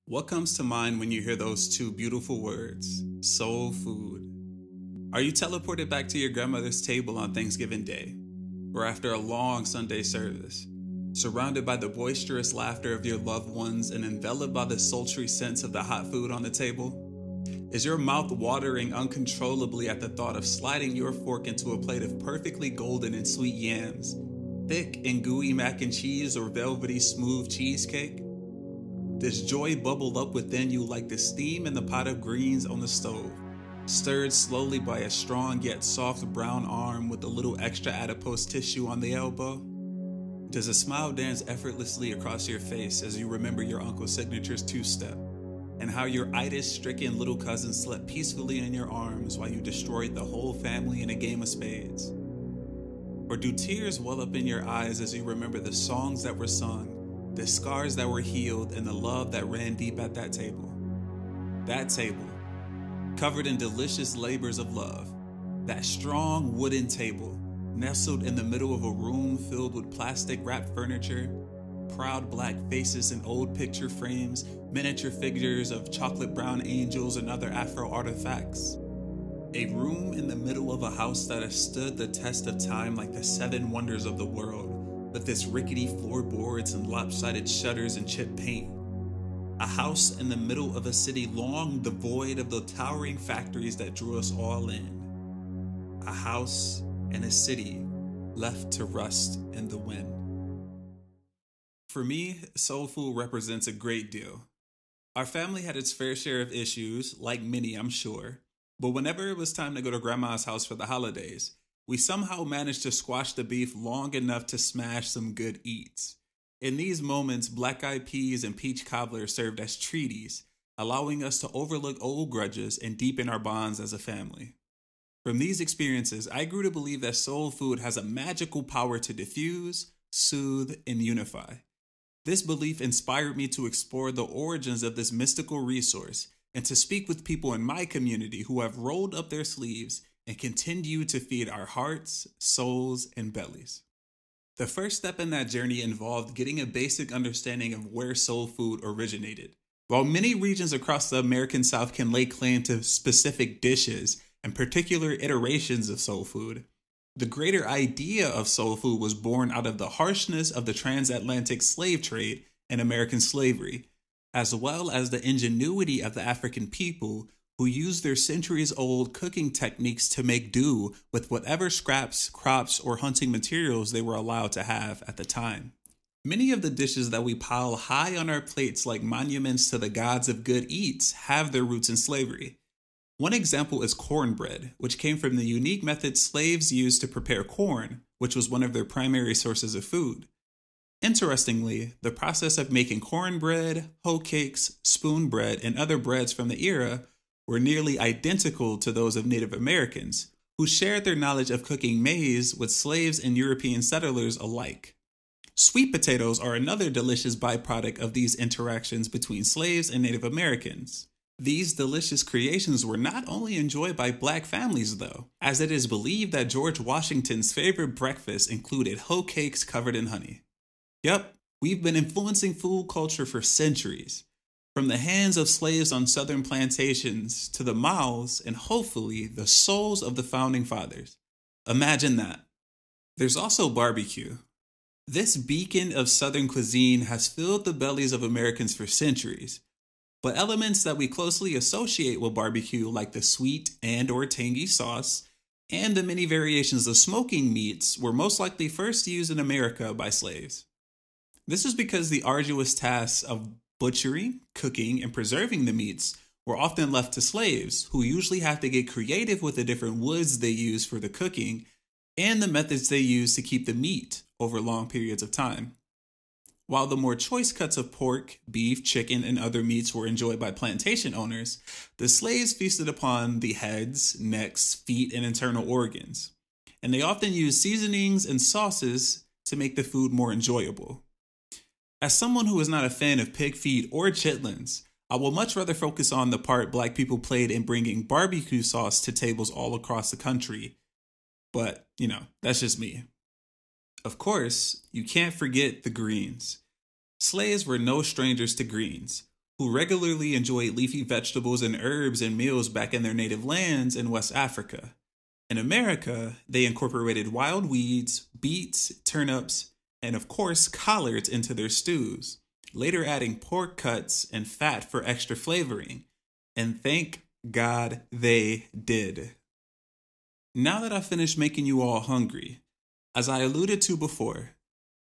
What comes to mind when you hear those two beautiful words, soul food? Are you teleported back to your grandmother's table on Thanksgiving Day, or after a long Sunday service, surrounded by the boisterous laughter of your loved ones and enveloped by the sultry scents of the hot food on the table? Is your mouth watering uncontrollably at the thought of sliding your fork into a plate of perfectly golden and sweet yams, thick and gooey mac and cheese, or velvety smooth cheesecake? Does joy bubble up within you like the steam in the pot of greens on the stove, stirred slowly by a strong yet soft brown arm with a little extra adipose tissue on the elbow? Does a smile dance effortlessly across your face as you remember your uncle's signature's two-step, and how your itis-stricken little cousin slept peacefully in your arms while you destroyed the whole family in a game of spades? Or do tears well up in your eyes as you remember the songs that were sung, the scars that were healed, and the love that ran deep at that table? That table, covered in delicious labors of love. That strong wooden table, nestled in the middle of a room filled with plastic-wrapped furniture, proud black faces in old picture frames, miniature figures of chocolate brown angels and other Afro artifacts. A room in the middle of a house that has stood the test of time like the seven wonders of the world, with its rickety floorboards and lopsided shutters and chipped paint. A house in the middle of a city long devoid of the towering factories that drew us all in. A house in a city left to rust in the wind. For me, soul food represents a great deal. Our family had its fair share of issues, like many, I'm sure, but whenever it was time to go to Grandma's house for the holidays, we somehow managed to squash the beef long enough to smash some good eats. In these moments, black-eyed peas and peach cobbler served as treaties, allowing us to overlook old grudges and deepen our bonds as a family. From these experiences, I grew to believe that soul food has a magical power to diffuse, soothe, and unify. This belief inspired me to explore the origins of this mystical resource and to speak with people in my community who have rolled up their sleeves and continue to feed our hearts, souls, and bellies. The first step in that journey involved getting a basic understanding of where soul food originated. While many regions across the American South can lay claim to specific dishes and particular iterations of soul food, the greater idea of soul food was born out of the harshness of the transatlantic slave trade and American slavery, as well as the ingenuity of the African people who used their centuries-old cooking techniques to make do with whatever scraps, crops, or hunting materials they were allowed to have at the time. Many of the dishes that we pile high on our plates like monuments to the gods of good eats have their roots in slavery. One example is cornbread, which came from the unique method slaves used to prepare corn, which was one of their primary sources of food. Interestingly, the process of making cornbread, hoe cakes, spoon bread, and other breads from the era were nearly identical to those of Native Americans, who shared their knowledge of cooking maize with slaves and European settlers alike. Sweet potatoes are another delicious byproduct of these interactions between slaves and Native Americans. These delicious creations were not only enjoyed by Black families, though, as it is believed that George Washington's favorite breakfast included hoe cakes covered in honey. Yep, we've been influencing food culture for centuries, from the hands of slaves on southern plantations to the mouths and hopefully the souls of the founding fathers. Imagine that. There's also barbecue. This beacon of southern cuisine has filled the bellies of Americans for centuries, but elements that we closely associate with barbecue, like the sweet and/or tangy sauce and the many variations of smoking meats, were most likely first used in America by slaves. This is because the arduous tasks of butchering, cooking, and preserving the meats were often left to slaves, who usually have to get creative with the different woods they use for the cooking and the methods they use to keep the meat over long periods of time. While the more choice cuts of pork, beef, chicken, and other meats were enjoyed by plantation owners, the slaves feasted upon the heads, necks, feet, and internal organs, and they often used seasonings and sauces to make the food more enjoyable. As someone who is not a fan of pig feet or chitlins, I will much rather focus on the part Black people played in bringing barbecue sauce to tables all across the country. But, that's just me. Of course, you can't forget the greens. Slaves were no strangers to greens. who regularly enjoyed leafy vegetables and herbs and meals back in their native lands in West Africa. In America, they incorporated wild weeds, beets, turnips, and of course, collards into their stews, later adding pork cuts and fat for extra flavoring. And thank God they did. Now that I've finished making you all hungry, as I alluded to before,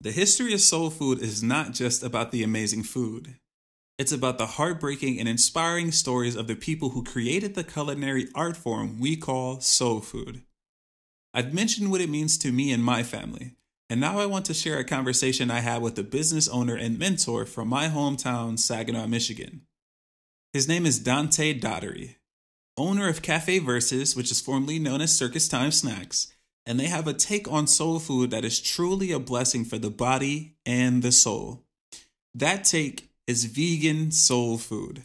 the history of soul food is not just about the amazing food. It's about the heartbreaking and inspiring stories of the people who created the culinary art form we call soul food. I've mentioned what it means to me and my family, and now I want to share a conversation I had with a business owner and mentor from my hometown, Saginaw, Michigan. His name is Daun-Te Dottery, owner of Cafe Verzuz, which is formerly known as Circus Time Snacks, and they have a take on soul food that is truly a blessing for the body and the soul. That take is vegan soul food.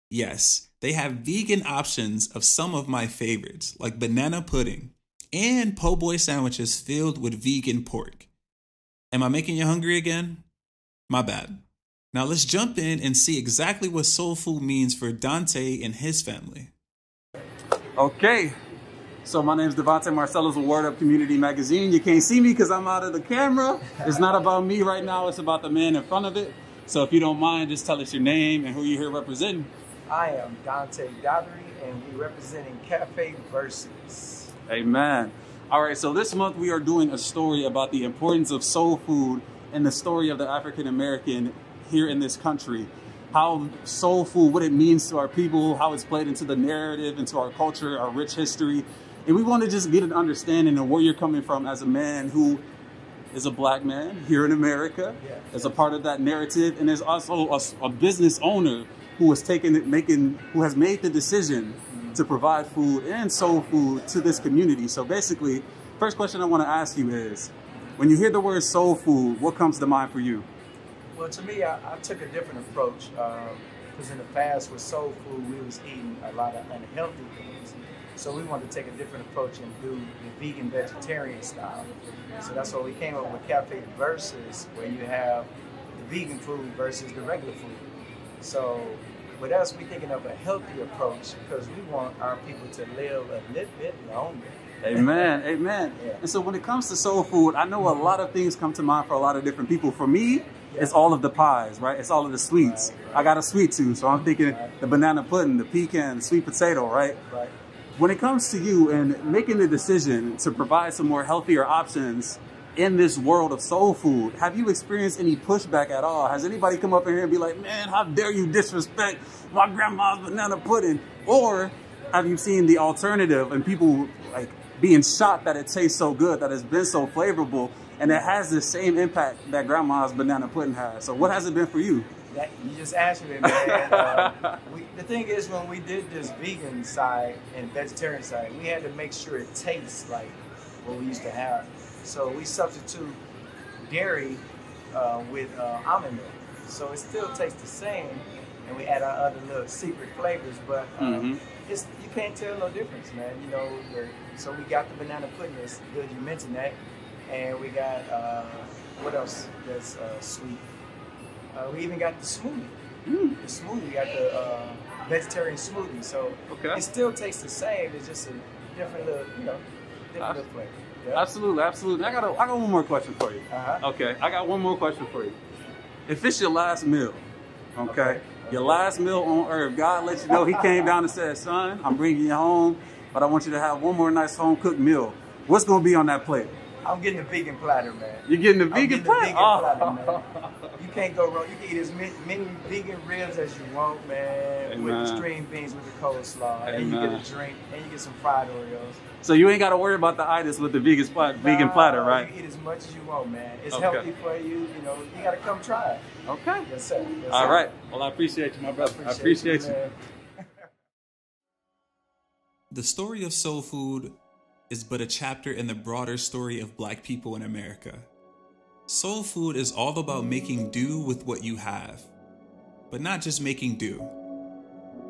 Yes, they have vegan options of some of my favorites, like banana pudding and po' boy sandwiches filled with vegan pork. Am I making you hungry again? My bad. Now let's jump in and see exactly what soul food means for Daun-Te and his family. Okay, so my name is Devontae Marcellus with Word Up Community Magazine. You can't see me because I'm out of the camera. It's not about me right now, it's about the man in front of it. So if you don't mind, just tell us your name and who you're here representing. I am Daun-Te Dottery, and we're representing Cafe Verzuz. Amen. All right, so this month we are doing a story about the importance of soul food and the story of the African American here in this country. How soul food, what it means to our people, how it's played into the narrative, into our culture, our rich history. And we want to just get an understanding of where you're coming from as a man who is a black man here in America, as a part of that narrative, and is also a business owner who has who has made the decision to provide food and soul food to this community. So basically, first question I want to ask you is, when you hear the word soul food, what comes to mind for you? Well, to me, I took a different approach, because in the past with soul food, we was eating a lot of unhealthy things. So we wanted to take a different approach and do the vegan vegetarian style. So that's why we came up with Cafe Verzuz, where you have the vegan food versus the regular food. So with us, we're thinking of a healthy approach because we want our people to live a little bit longer. Amen, amen. Yeah. And so when it comes to soul food, I know a lot of things come to mind for a lot of different people. For me, it's all of the pies, right? It's all of the sweets. Right. I got a sweet tooth, so I'm thinking the banana pudding, the pecan, the sweet potato, right? Right. When it comes to you and making the decision to provide some more healthier options in this world of soul food, have you experienced any pushback at all? Has anybody come up in here and be like, man, how dare you disrespect my grandma's banana pudding? Or have you seen the alternative and people like being shocked that it tastes so good, that it's been so flavorful, and it has the same impact that grandma's banana pudding has? So what has it been for you? You just answered it, man. The thing is, when we did this vegan side and vegetarian side, we had to make sure it tastes like what we used to have. So we substitute dairy with almond milk. So it still tastes the same, and we add our other little secret flavors, but you can't tell no difference, man. You know, so we got the banana pudding. It's good you mentioned that. And we got, what else that's sweet? We even got the smoothie. The smoothie, we got the vegetarian smoothie. So it still tastes the same. It's just a different little, different little flavor. Yeah. Absolutely, absolutely. I got one more question for you. Okay, I got one more question for you. If it's your last meal, okay, your last meal on earth, God let you know He came down and said, son, I'm bringing you home, but I want you to have one more nice home-cooked meal. What's going to be on that plate? I'm getting the vegan platter, man. You're getting the vegan platter? Platter, man. You can't go wrong. You can eat as many vegan ribs as you want, man. Amen. With the string beans, with the coleslaw. Amen. And you get a drink, and you get some fried Oreos. So you ain't got to worry about the itis with the vegan platter, right? You can eat as much as you want, man. It's healthy for you. You know, you got to come try it. Okay. Yes, sir. Yes, All sir. right. Well, I appreciate you, my brother. I appreciate you. The story of soul food is but a chapter in the broader story of Black people in America. Soul food is all about making do with what you have, but not just making do.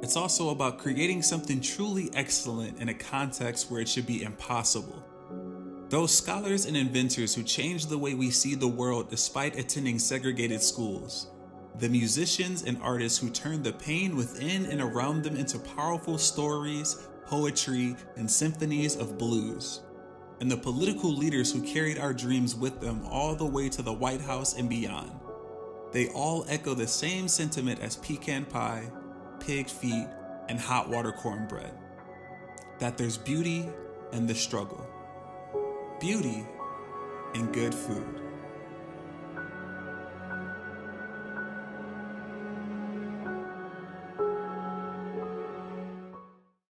It's also about creating something truly excellent in a context where it should be impossible. Those scholars and inventors who changed the way we see the world despite attending segregated schools, the musicians and artists who turned the pain within and around them into powerful stories, poetry, and symphonies of blues, and the political leaders who carried our dreams with them all the way to the White House and beyond. They all echo the same sentiment as pecan pie, pig feet, and hot water cornbread: that there's beauty in the struggle, beauty in good food.